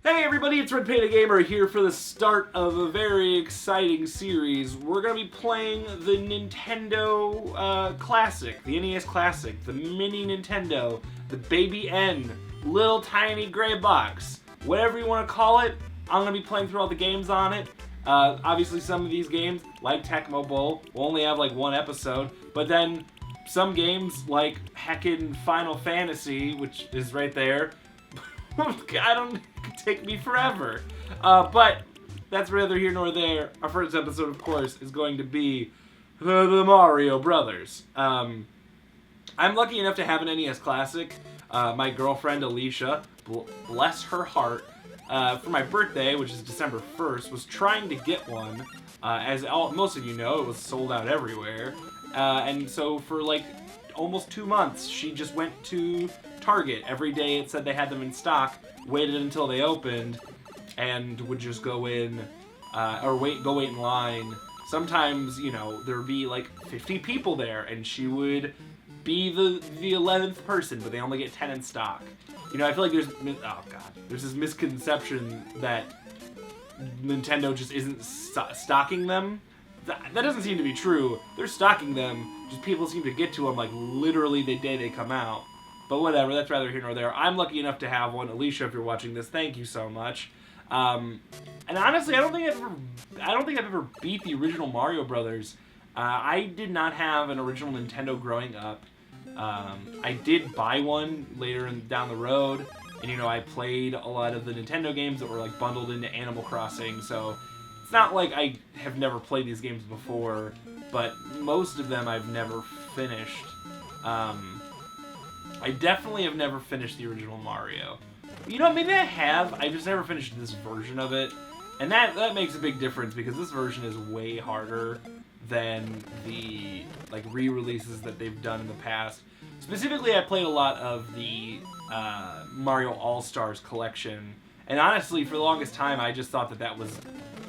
Hey everybody, it's Red Panda Gamer here for the start of a very exciting series. We're going to be playing the Nintendo Classic, the NES Classic, the mini Nintendo, the Baby N, little tiny gray box, whatever you want to call it. I'm going to be playing through all the games on it. Obviously some of these games, like Tecmo Bowl, will only have like one episode, but then some games like heckin' Final Fantasy, which is right there, it could take me forever. But that's neither here nor there. Our first episode, of course, is going to be the Mario Brothers. I'm lucky enough to have an NES Classic. My girlfriend, Alicia, bless her heart, for my birthday, which is December 1st, was trying to get one. Most of you know, it was sold out everywhere. And so for like almost 2 months, she just went to Target. Every day it said they had them in stock, waited until they opened, and would just go in, go wait in line. Sometimes, you know, there would be like 50 people there, and she would be the 11th person, but they only get 10 in stock. You know, I feel like there's this misconception that Nintendo just isn't stocking them. That doesn't seem to be true. They're stocking them, just people seem to get to them like literally the day they come out. But whatever, that's neither here nor there. I'm lucky enough to have one. Alicia, if you're watching this, thank you so much. And honestly, I don't think I've ever beat the original Mario Brothers. I did not have an original Nintendo growing up. I did buy one later down the road, and you know, I played a lot of the Nintendo games that were like bundled into Animal Crossing, so it's not like I have never played these games before, but most of them I've never finished. I definitely have never finished the original Mario. You know, maybe I have. I just never finished this version of it. And that makes a big difference because this version is way harder than the like re-releases that they've done in the past. Specifically, I played a lot of the Mario All-Stars collection. And honestly, for the longest time, I just thought that was...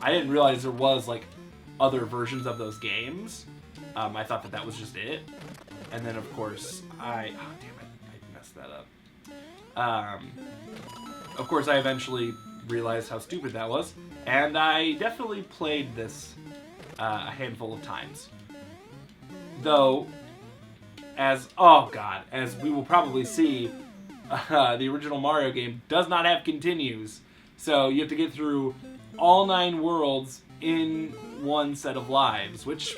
I didn't realize there was like other versions of those games. I thought that was just it. And then, of course, I messed that up. Of course, I eventually realized how stupid that was, and I definitely played this a handful of times. Though, as we will probably see, the original Mario game does not have continues, so you have to get through all 9 worlds in one set of lives, which,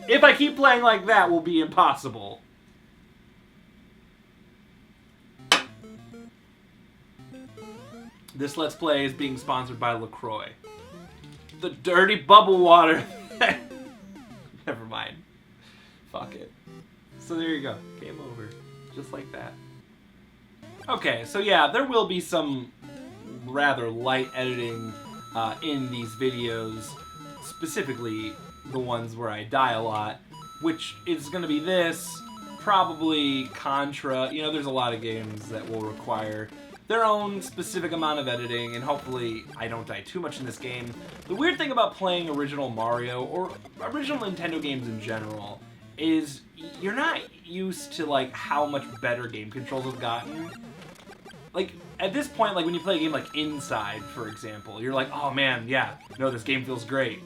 if I keep playing like that, will be impossible. This Let's Play is being sponsored by LaCroix. The dirty bubble water. Never mind. Fuck it. So there you go. Game over. Just like that. Okay, so yeah, there will be some rather light editing in these videos. Specifically, the ones where I die a lot. Which is going to be this. Probably Contra. You know, there's a lot of games that will require their own specific amount of editing, and hopefully I don't die too much in this game. The weird thing about playing original Mario, or original Nintendo games in general, is you're not used to like how much better game controls have gotten. Like, at this point, like when you play a game like Inside, for example, you're like, oh man, yeah, no, this game feels great.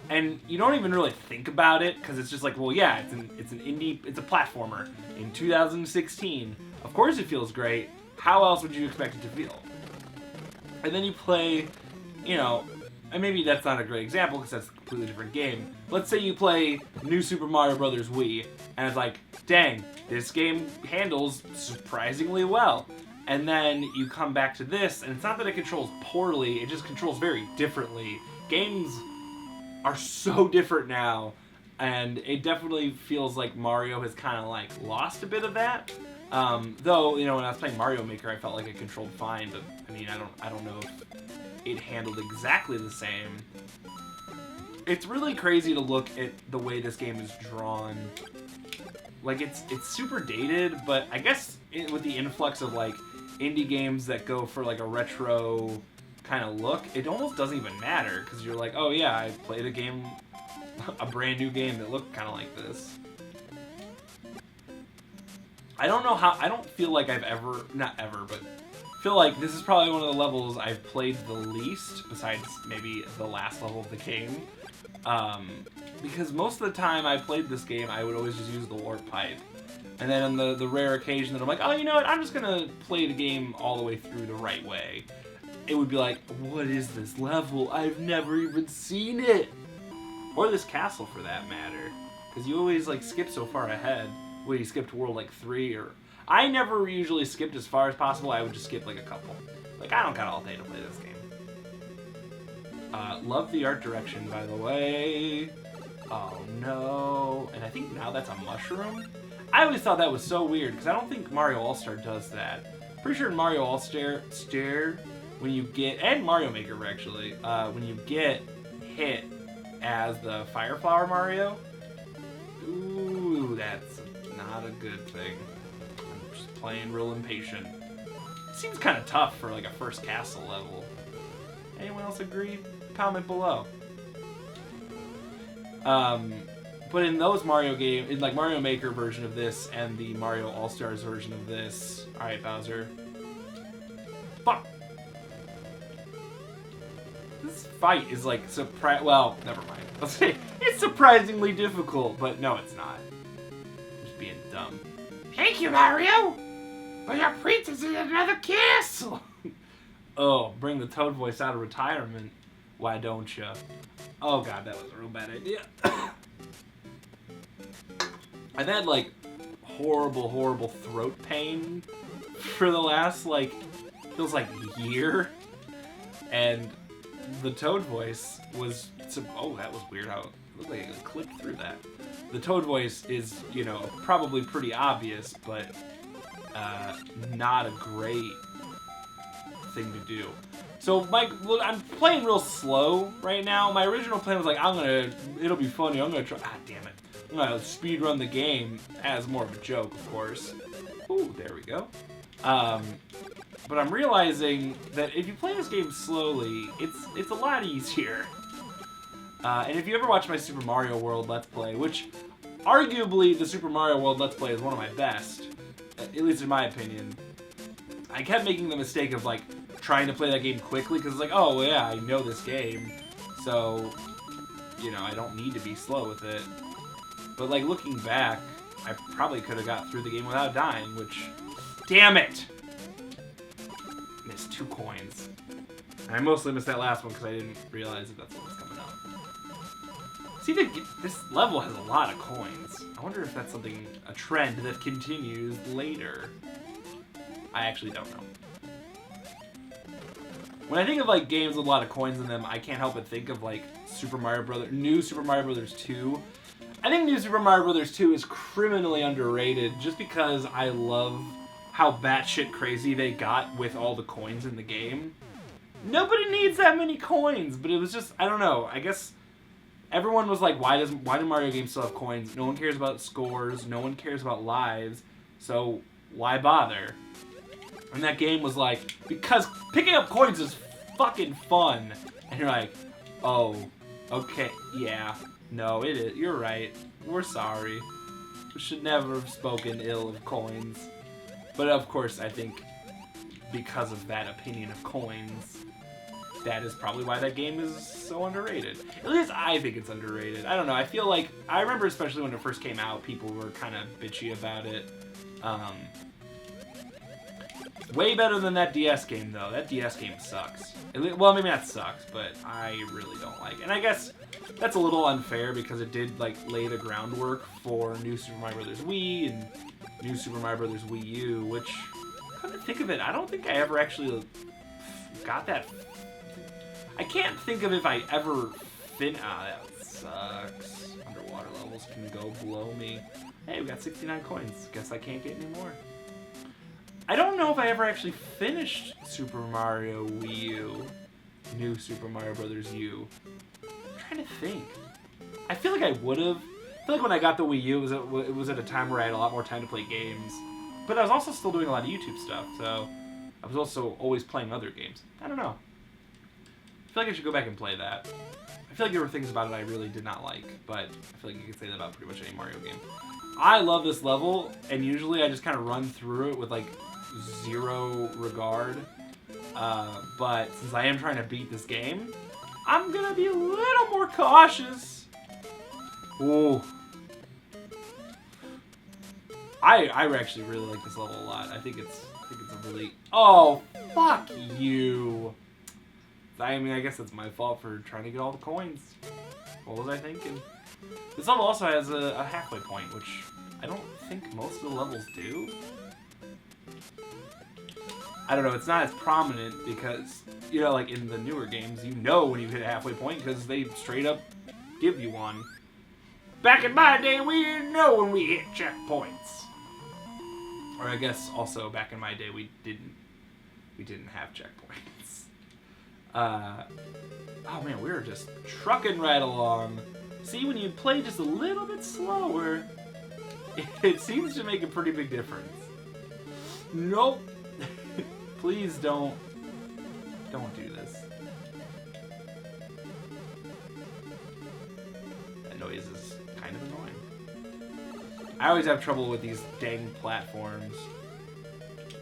And you don't even really think about it, because it's just like, well, yeah, it's a platformer in 2016. Of course it feels great. How else would you expect it to feel? And then you play, you know, and maybe that's not a great example because that's a completely different game. Let's say you play New Super Mario Bros. Wii, and it's like, dang, this game handles surprisingly well. And then you come back to this, and it's not that it controls poorly, it just controls very differently. Games are so different now, and it definitely feels like Mario has kind of like lost a bit of that. Though, you know, when I was playing Mario Maker, I felt like it controlled fine, but I mean, I don't know if it handled exactly the same. It's really crazy to look at the way this game is drawn. Like, it's super dated, but I guess with the influx of like indie games that go for like a retro kind of look, it almost doesn't even matter, because you're like, oh yeah, I played a brand new game that looked kind of like this. I don't know how, I don't feel like I've ever, not ever, but feel like this is probably one of the levels I've played the least, besides maybe the last level of the game. Because most of the time I played this game, I would always just use the warp pipe. And then on the rare occasion that I'm like, oh, you know what, I'm just gonna play the game all the way through the right way. It would be like, what is this level? I've never even seen it! Or this castle, for that matter. Because you always, like, skip so far ahead. Well, you skipped World, like, 3, or... I never usually skipped as far as possible. I would just skip, like, a couple. Like, I don't got all day to play this game. Love the art direction, by the way. Oh, no. And I think now that's a mushroom? I always thought that was so weird, because I don't think Mario All-Star does that. Pretty sure in Mario All-Star, when you get... And Mario Maker, actually. When you get hit as the Fire Flower Mario... Ooh, that's not a good thing. I'm just playing real impatient. It seems kind of tough for like a first castle level. Anyone else agree? Comment below. But in those Mario games, in like Mario Maker version of this and the Mario All-Stars version of this, alright Bowser. Fuck! This fight is like well, never mind. I'll say it's surprisingly difficult, but no, it's not. I'm just being dumb. Thank you, Mario! But your princess is in another castle! Oh, bring the Toad voice out of retirement. Why don't you? Oh god, that was a real bad idea. I've had like horrible throat pain for the last like, feels like year. And the Toad voice was, oh, that was weird how it looked like it clipped through that. The Toad voice is, you know, probably pretty obvious, but not a great thing to do. So, I'm playing real slow right now. My original plan was like, it'll be funny, I'm gonna try, damn it. I'm gonna speed run the game as more of a joke, of course. Ooh, there we go. But I'm realizing that if you play this game slowly, it's a lot easier. And if you ever watch my Super Mario World Let's Play, which arguably the Super Mario World Let's Play is one of my best, at least in my opinion, I kept making the mistake of like trying to play that game quickly because it's like, oh yeah, I know this game, so you know I don't need to be slow with it. But like looking back, I probably could have got through the game without dying, which, damn it! Missed 2 coins. And I mostly missed that last one because I didn't realize that that's what was coming up. See, this level has a lot of coins. I wonder if that's a trend that continues later. I actually don't know. When I think of like games with a lot of coins in them, I can't help but think of like New Super Mario Brothers 2. I think New Super Mario Brothers 2 is criminally underrated just because I love how batshit crazy they got with all the coins in the game. Nobody needs that many coins, but it was just, I don't know, I guess everyone was like, why do Mario games still have coins? No one cares about scores, no one cares about lives, so why bother? And that game was like, because picking up coins is fucking fun. And you're like, oh, okay, yeah, no, it is, you're right, we're sorry. We should never have spoken ill of coins. But of course, I think because of that opinion of coins, that is probably why that game is so underrated. At least I think it's underrated. I don't know, I feel like, I remember especially when it first came out, people were kind of bitchy about it. Way better than that DS game, though. That DS game sucks. Well, maybe that sucks, but I really don't like it. And I guess that's a little unfair because it did, like, lay the groundwork for New Super Mario Bros. Wii and New Super Mario Bros. Wii U, which, come to think of it, I don't think I ever actually got that. I can't think of if I ever that sucks. Underwater levels can go below me. Hey, we got 69 coins. Guess I can't get any more. I don't know if I ever actually finished Super Mario Wii U, New Super Mario Bros. U. I'm trying to think. I feel like I would have. I feel like when I got the Wii U, it was at a time where I had a lot more time to play games. But I was also still doing a lot of YouTube stuff, so I was also always playing other games. I don't know. I feel like I should go back and play that. I feel like there were things about it I really did not like, but I feel like you could say that about pretty much any Mario game. I love this level, and usually I just kind of run through it with like 0 regard But since I am trying to beat this game, I'm gonna be a little more cautious. Ooh. I actually really like this level a lot. I think it's a really... Oh, fuck you. I mean, I guess that's my fault for trying to get all the coins. What was I thinking? This level also has a halfway point, which I don't think most of the levels do. I don't know, it's not as prominent because, you know, like in the newer games, you know when you hit a halfway point because they straight up give you one. Back in my day, we didn't know when we hit checkpoints. Or I guess also back in my day, we didn't have checkpoints. Oh man, we were just trucking right along. See, when you play just a little bit slower, it seems to make a pretty big difference. Nope. Please don't do this. That noise is kind of annoying. I always have trouble with these dang platforms,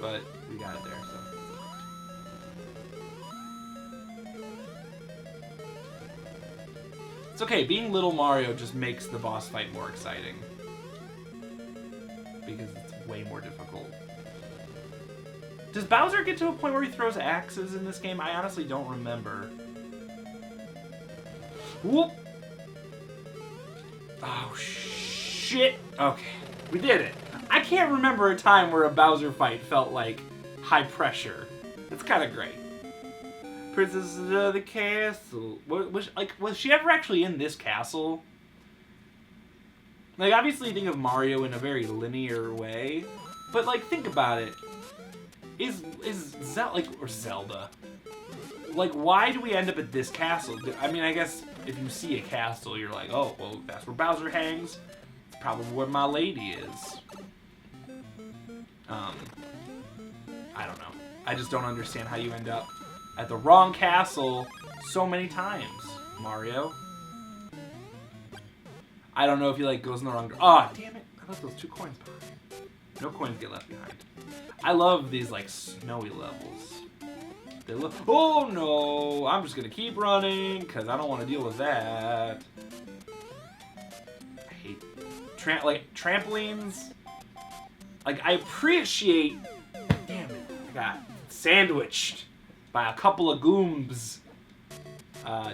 but we got it there, so. It's okay, being Little Mario just makes the boss fight more exciting. Because it's way more difficult. Does Bowser get to a point where he throws axes in this game? I honestly don't remember. Whoop! Oh, shit! Okay, we did it. I can't remember a time where a Bowser fight felt like high pressure. That's kind of great. Princess of the Castle. Was she ever actually in this castle? Like, obviously you think of Mario in a very linear way, but like, think about it. Is Zelda? Like, why do we end up at this castle? I mean, I guess if you see a castle, you're like, oh, well, that's where Bowser hangs. It's probably where my lady is. I don't know. I just don't understand how you end up at the wrong castle so many times, Mario. I don't know if he like goes in the wrong direction. Oh, damn it. I left those 2 coins behind. No coins get left behind. I love these like snowy levels. They look... Oh no! I'm just gonna keep running because I don't want to deal with that. I hate trampolines. Like, I appreciate... Damn it. I got sandwiched by a couple of goombs.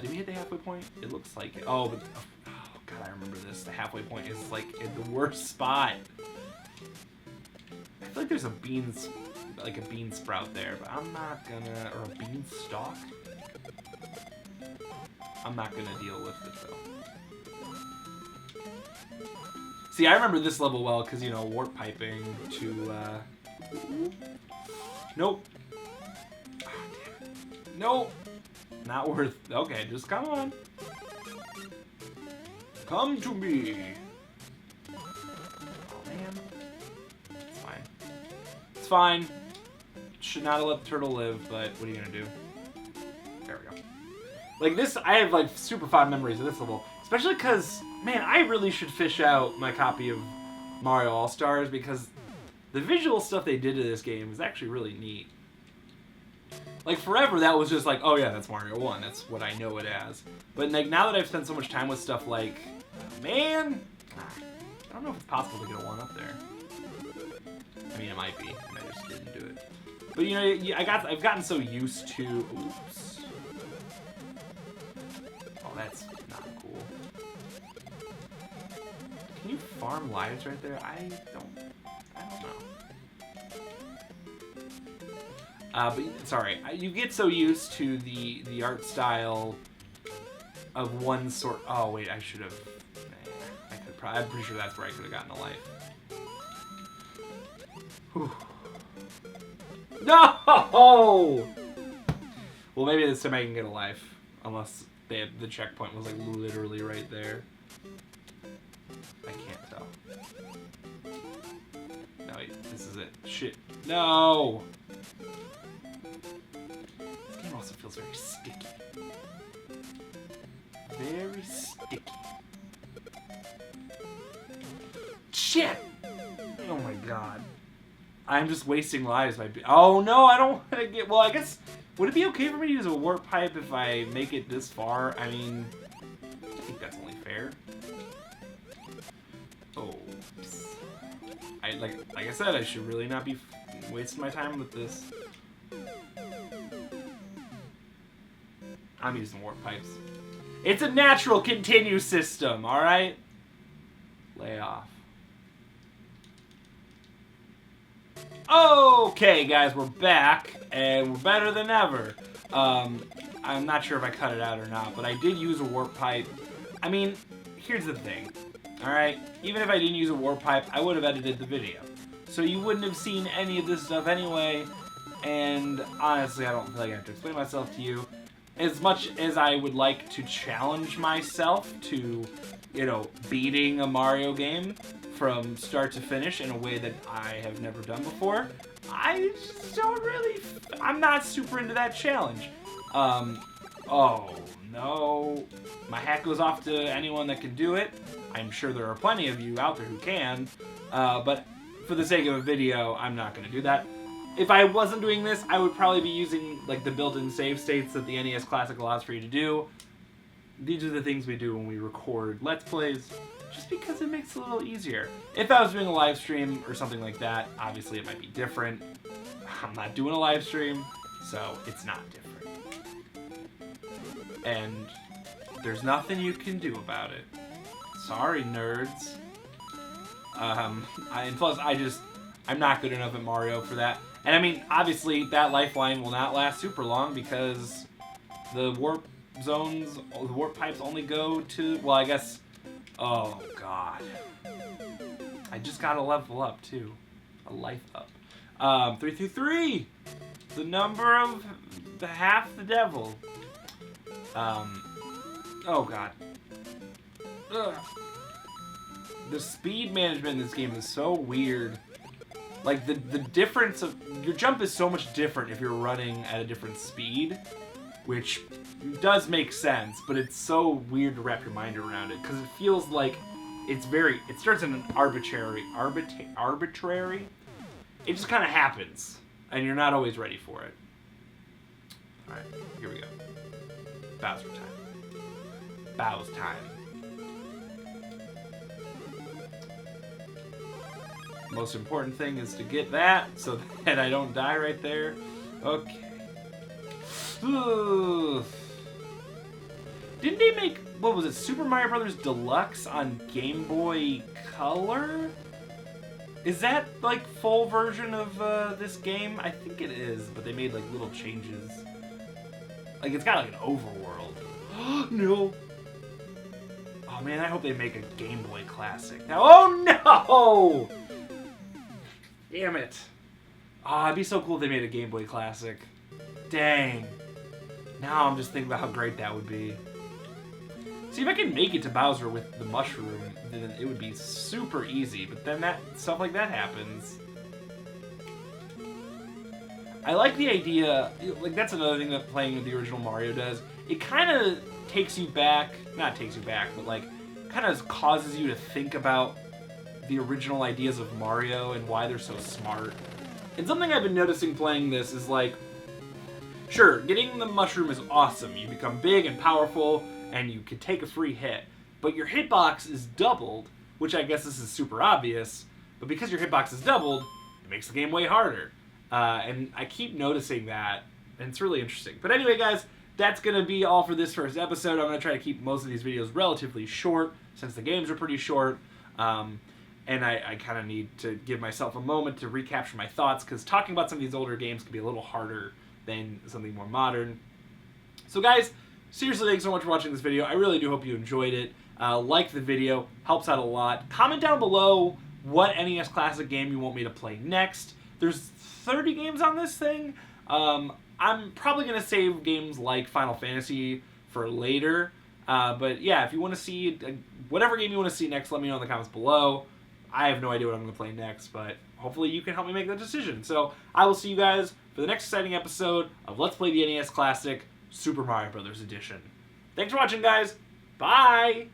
Did we hit the halfway point? It looks like it. Oh, but, oh, God, I remember this. The halfway point is, like, in the worst spot. I feel like there's a bean sprout there, but I'm not gonna... Or a beanstalk? I'm not gonna deal with it, though. See, I remember this level well, because, you know, warp piping to, Nope. Oh, damn it. Nope. Not worth... Okay, just come on. Come to me. Oh, man. It's fine. It's fine. Should not have let the turtle live, but what are you gonna do? There we go. Like, this... I have, like, super fond memories of this level. Especially because, man, I really should fish out my copy of Mario All-Stars because the visual stuff they did to this game is actually really neat. Like, forever, that was just like, oh yeah, that's Mario 1. That's what I know it as. But, like, now that I've spent so much time with stuff like, man, I don't know if it's possible to get a 1 up there. I mean, it might be, and I just didn't do it. But, you know, I've gotten so used to... Oops. Oh, that's not cool. Can you farm lives right there? I don't know. But sorry, you get so used to the art style of one sort. Oh wait, I should have. I could probably. I'm pretty sure that's where I could have gotten a life. Whew. No! Well, maybe this time I can get a life, unless the checkpoint was like literally right there. I can't tell. No, wait, this is it. Shit. No! This game also feels very sticky. Very sticky. Shit! Oh my god. I'm just wasting lives by... Oh no, I don't want to get... Well, I guess Would it be okay for me to use a warp pipe if I make it this far? I mean, I think that's only fair. Oh. Like I said, I should really not be wasting my time with this. I'm using warp pipes. It's a natural continue system, alright? Lay off. Okay, guys, we're back, and we're better than ever. I'm not sure if I cut it out or not, but I did use a warp pipe. I mean, here's the thing, alright? Even if I didn't use a warp pipe, I would have edited the video. So you wouldn't have seen any of this stuff anyway, and honestly, I don't feel like I have to explain myself to you. As much as I would like to challenge myself to, you know, beating a Mario game from start to finish in a way that I have never done before, I just don't really, I'm not super into that challenge. Oh no, my hat goes off to anyone that can do it. I'm sure there are plenty of you out there who can, but for the sake of a video, I'm not going to do that. If I wasn't doing this, I would probably be using like the built-in save states that the NES Classic allows for you to do. These are the things we do when we record Let's Plays, just because it makes it a little easier. If I was doing a live stream or something like that, obviously it might be different. I'm not doing a live stream, so it's not different. And there's nothing you can do about it. Sorry, nerds. And plus, I'm not good enough at Mario for that. And I mean, obviously, that lifeline will not last super long because the warp zones, the warp pipes only go to, well, I guess, oh, God. I just got to level up, too. A life up. 333! The number of the half the devil. Oh, God. Ugh. The speed management in this game is so weird. Like, the difference of... Your jump is so much different if you're running at a different speed, which does make sense, but it's so weird to wrap your mind around it, because it feels like it's very... It starts in an arbitrary... It just kind of happens, and you're not always ready for it. Alright, here we go. Bowser time. Bow's time. Most important thing is to get that so that I don't die right there. Okay. Ooh. Didn't they make, what was it, Super Mario Brothers Deluxe on Game Boy Color? Is that like full version of this game? I think it is, but they made like little changes. Like it's got like an overworld. No. Oh man, I hope they make a Game Boy Classic. Now, oh no! Damn it. Oh, it'd be so cool if they made a Game Boy Classic. Dang. Now I'm just thinking about how great that would be. See, if I can make it to Bowser with the mushroom, then it would be super easy, but then stuff like that happens. I like the idea, like that's another thing that playing with the original Mario does. It kind of takes you back, not takes you back, but like kind of causes you to think about the original ideas of Mario and why they're so smart. And something I've been noticing playing this is like, sure, getting the mushroom is awesome. You become big and powerful and you can take a free hit. But your hitbox is doubled, which I guess this is super obvious, but because your hitbox is doubled, it makes the game way harder. And I keep noticing that, and it's really interesting. But anyway, guys, that's going to be all for this first episode. I'm going to try to keep most of these videos relatively short, since the games are pretty short. And I kind of need to give myself a moment to recapture my thoughts, because talking about some of these older games can be a little harder than something more modern. So guys, seriously, thanks so much for watching this video. I really do hope you enjoyed it. Like the video, helps out a lot. Comment down below what NES Classic game you want me to play next. There's 30 games on this thing. I'm probably going to save games like Final Fantasy for later. But yeah, if you want to see whatever game you want to see next, let me know in the comments below. I have no idea what I'm going to play next, but hopefully you can help me make that decision. So I will see you guys for the next exciting episode of Let's Play the NES Classic Super Mario Brothers Edition. Thanks for watching, guys. Bye!